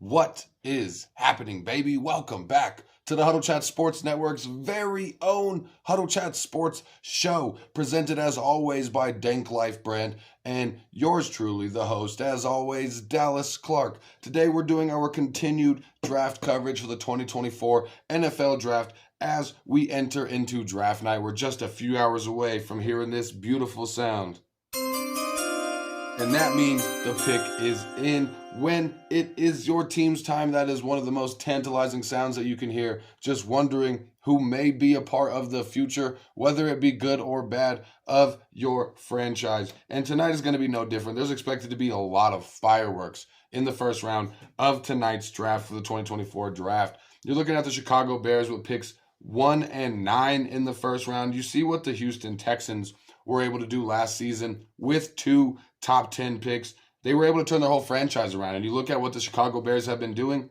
What is happening, baby? Welcome back to the Huddle Chat Sports Network's very own Huddle Chat Sports show, presented as always by Dank Life Brand and yours truly, the host, as always, Dallas Clark. Today we're doing our continued draft coverage for the 2024 NFL Draft as we enter into draft night. We're just a few hours away from hearing this beautiful sound. And that means the pick is in. When it is your team's time, that is one of the most tantalizing sounds that you can hear. Just wondering who may be a part of the future, whether it be good or bad, of your franchise. And tonight is going to be no different. There's expected to be a lot of fireworks in the first round of tonight's draft for the 2024 draft. You're looking at the Chicago Bears with picks 1 and 9 in the first round. You see what the Houston Texans were able to do last season with 2 top 10 picks. They were able to turn their whole franchise around. And you look at what the Chicago Bears have been doing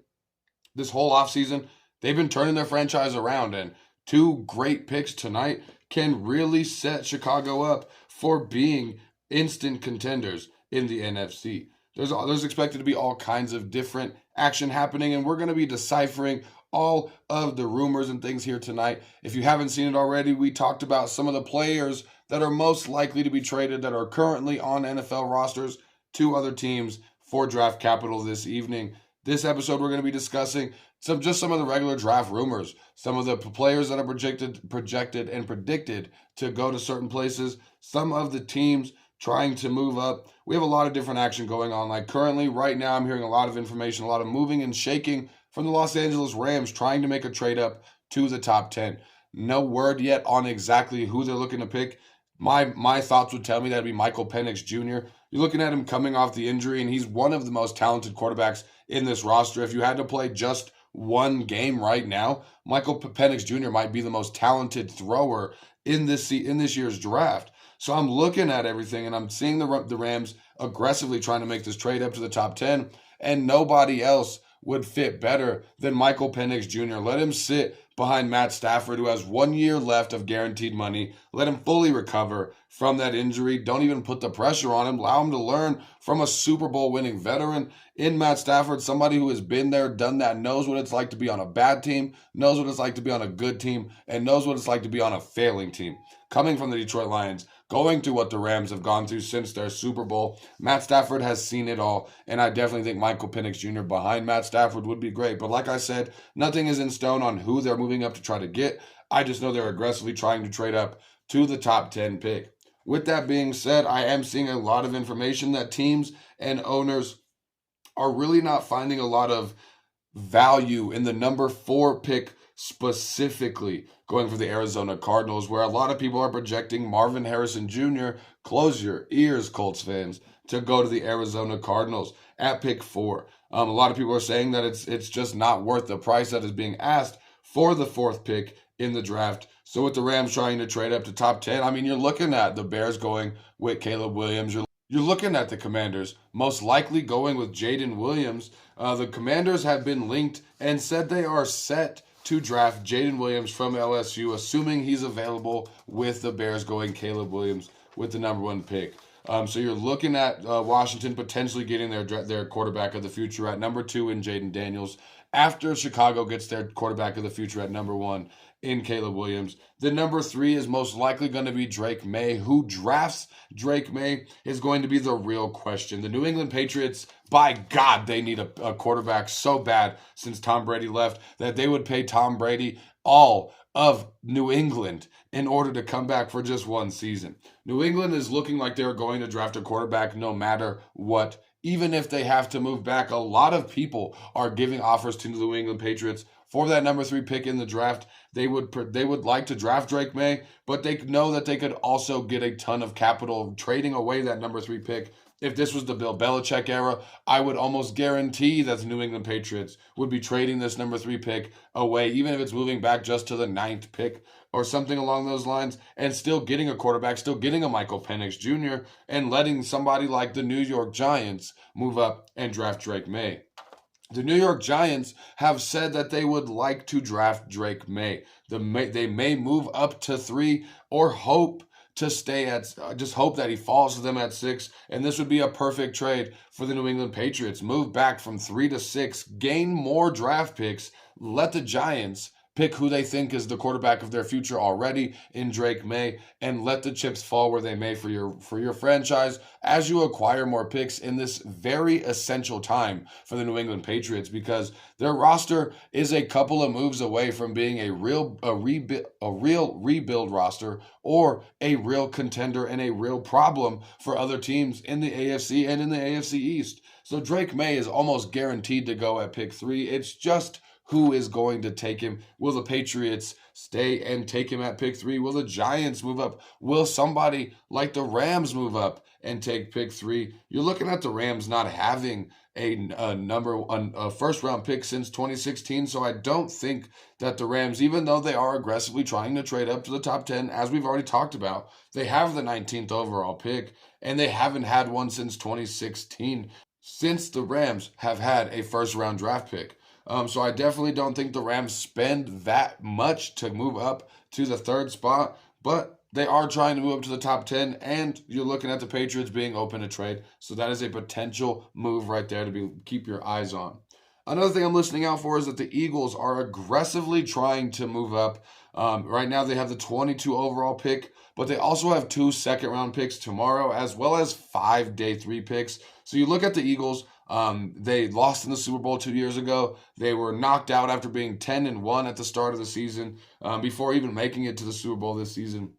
this whole offseason, they've been turning their franchise around. And 2 great picks tonight can really set Chicago up for being instant contenders in the NFC. There's expected to be all kinds of different action happening, and we're going to be deciphering all of the rumors and things here tonight. If you haven't seen it already, we talked about some of the players that are most likely to be traded that are currently on NFL rosters to other teams for draft capital this evening. This episode, we're going to be discussing some of the regular draft rumors, some of the players that are projected and predicted to go to certain places, some of the teams trying to move up. We have a lot of different action going on. Like currently, right now, I'm hearing a lot of information, a lot of moving and shaking from the Los Angeles Rams trying to make a trade up to the top 10. No word yet on exactly who they're looking to pick. My thoughts would tell me that'd be Michael Penix Jr. You're looking at him coming off the injury, and he's one of the most talented quarterbacks in this roster. If you had to play just one game right now, Michael Penix Jr. might be the most talented thrower in this year's draft. So I'm looking at everything, and I'm seeing the Rams aggressively trying to make this trade up to the top 10, and nobody else would fit better than Michael Penix Jr. Let him sit behind Matt Stafford, who has 1 year left of guaranteed money. Let him fully recover from that injury. Don't even put the pressure on him. Allow him to learn from a Super Bowl winning veteran in Matt Stafford, somebody who has been there, done that, knows what it's like to be on a bad team, knows what it's like to be on a good team, and knows what it's like to be on a failing team. Coming from the Detroit Lions, going through what the Rams have gone through since their Super Bowl, Matt Stafford has seen it all, and I definitely think Michael Penix Jr. behind Matt Stafford would be great. But like I said, nothing is in stone on who they're moving up to try to get. I just know they're aggressively trying to trade up to the top 10 pick. With that being said, I am seeing a lot of information that teams and owners are really not finding a lot of value in the number 4 pick, specifically going for the Arizona Cardinals, where a lot of people are projecting Marvin Harrison Jr., close your ears, Colts fans, to go to the Arizona Cardinals at pick 4. A lot of people are saying that it's just not worth the price that is being asked for the 4th pick in the draft. So with the Rams trying to trade up to top 10, I mean, you're looking at the Bears going with Caleb Williams. You're looking at the Commanders most likely going with Jaden Williams. The Commanders have been linked and said they are set to draft Jaden Williams from LSU, assuming he's available, with the Bears going Caleb Williams with the number 1 pick. So you're looking at Washington potentially getting their quarterback of the future at number 2 in Jaden Daniels, after Chicago gets their quarterback of the future at number 1 in Caleb Williams. The number 3 is most likely going to be Drake May. Who drafts Drake May is going to be the real question. The New England Patriots, by God, they need a quarterback so bad since Tom Brady left that they would pay Tom Brady all of New England in order to come back for just 1 season. New England is looking like they're going to draft a quarterback no matter what. Even if they have to move back, a lot of people are giving offers to the New England Patriots for that number 3 pick in the draft. They would like to draft Drake May, but they know that they could also get a ton of capital trading away that number 3 pick. If this was the Bill Belichick era, I would almost guarantee that the New England Patriots would be trading this number 3 pick away, even if it's moving back just to the 9th pick or something along those lines, and still getting a quarterback, still getting a Michael Penix Jr., and letting somebody like the New York Giants move up and draft Drake May. The New York Giants have said that they would like to draft Drake May. They may move up to 3 or hope to stay at, just hope that he falls to them at 6. And this would be a perfect trade for the New England Patriots. Move back from 3 to 6, gain more draft picks, let the Giants pick who they think is the quarterback of their future already in Drake May, and let the chips fall where they may for your franchise as you acquire more picks in this very essential time for the New England Patriots, because their roster is a couple of moves away from being a real rebuild roster, or a real contender and a real problem for other teams in the AFC and in the AFC East. So Drake May is almost guaranteed to go at pick 3. It's just who is going to take him? Will the Patriots stay and take him at pick 3? Will the Giants move up? Will somebody like the Rams move up and take pick 3? You're looking at the Rams not having a first round pick since 2016. So I don't think that the Rams, even though they are aggressively trying to trade up to the top 10, as we've already talked about, they have the 19th overall pick, and they haven't had one since 2016, since the Rams have had a first round draft pick. So I definitely don't think the Rams spend that much to move up to the 3rd spot, but they are trying to move up to the top 10, and you're looking at the Patriots being open to trade. So that is a potential move right there to keep your eyes on. Another thing I'm listening out for is that the Eagles are aggressively trying to move up. Right now they have the 22 overall pick, but they also have 2 second-round picks tomorrow, as well as 5 day 3 picks. So you look at the Eagles. They lost in the Super Bowl 2 years ago. They were knocked out after being 10-1 at the start of the season, before even making it to the Super Bowl this season.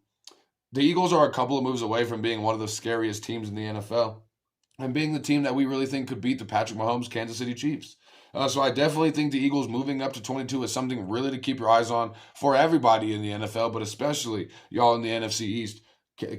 The Eagles are a couple of moves away from being one of the scariest teams in the NFL, and being the team that we really think could beat the Patrick Mahomes Kansas City Chiefs. So I definitely think the Eagles moving up to 22 is something really to keep your eyes on for everybody in the NFL, but especially y'all in the NFC East.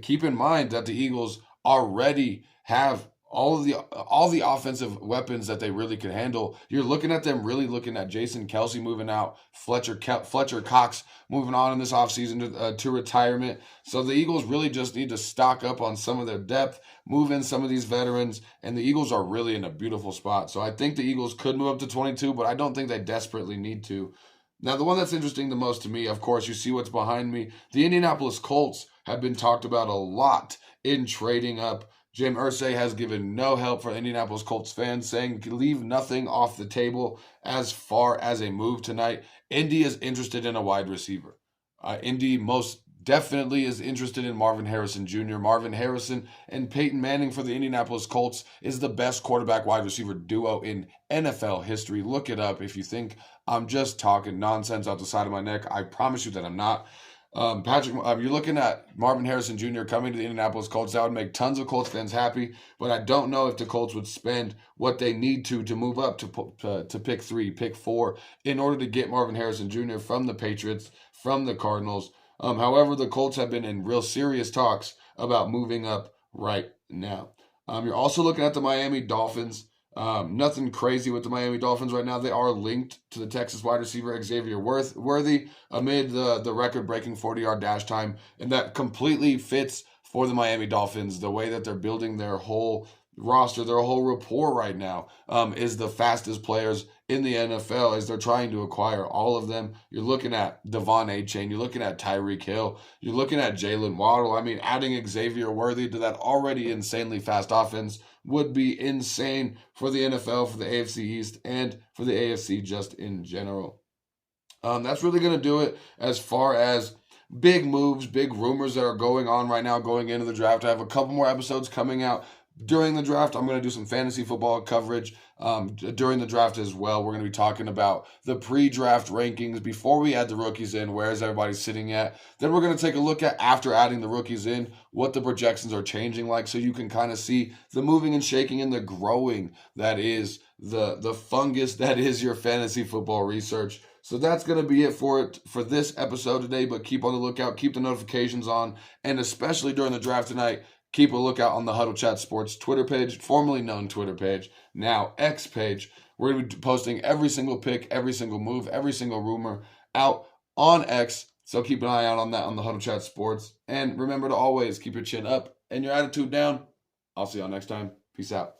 Keep in mind that the Eagles already have all the offensive weapons that they really could handle. You're looking at them really looking at Jason Kelce moving out, Fletcher Cox moving on in this offseason to retirement. So the Eagles really just need to stock up on some of their depth, move in some of these veterans, and the Eagles are really in a beautiful spot. So I think the Eagles could move up to 22, but I don't think they desperately need to. Now, the one that's interesting the most to me, of course, you see what's behind me. The Indianapolis Colts have been talked about a lot in trading up. Jim Irsay has given no help for Indianapolis Colts fans, saying leave nothing off the table as far as a move tonight. Indy is interested in a wide receiver. Indy most definitely is interested in Marvin Harrison Jr. Marvin Harrison and Peyton Manning for the Indianapolis Colts is the best quarterback wide receiver duo in NFL history. Look it up if you think I'm just talking nonsense out the side of my neck. I promise you that I'm not. You're looking at Marvin Harrison Jr. coming to the Indianapolis Colts. That would make tons of Colts fans happy, but I don't know if the Colts would spend what they need to move up to pick 3, pick 4, in order to get Marvin Harrison Jr. from the Patriots, from the Cardinals. However, the Colts have been in real serious talks about moving up right now. You're also looking at the Miami Dolphins. Nothing crazy with the Miami Dolphins right now. They are linked to the Texas wide receiver Xavier Worthy amid the record-breaking 40-yard dash time, and that completely fits for the Miami Dolphins. The way that they're building their whole roster, their whole rapport right now, is the fastest players in the NFL as they're trying to acquire all of them. You're looking at Devon Achane, you're looking at Tyreek Hill, you're looking at Jalen Waddle. I mean, adding Xavier Worthy to that already insanely fast offense would be insane for the NFL, for the AFC East, and for the AFC just in general. That's really going to do it as far as big moves, big rumors that are going on right now going into the draft. I have a couple more episodes coming out during the draft. I'm going to do some fantasy football coverage during the draft as well. We're going to be talking about the pre-draft rankings before we add the rookies in. Where is everybody sitting at? Then we're going to take a look at, after adding the rookies in, what the projections are changing like, so you can kind of see the moving and shaking and the growing that is the fungus that is your fantasy football research. So that's going to be it for this episode today, but keep on the lookout, keep the notifications on, and especially during the draft tonight, keep a lookout on the Huddle Chat Sports Twitter page, formerly known Twitter page, now X page. We're going to be posting every single pick, every single move, every single rumor out on X. So keep an eye out on that on the Huddle Chat Sports. And remember to always keep your chin up and your attitude down. I'll see y'all next time. Peace out.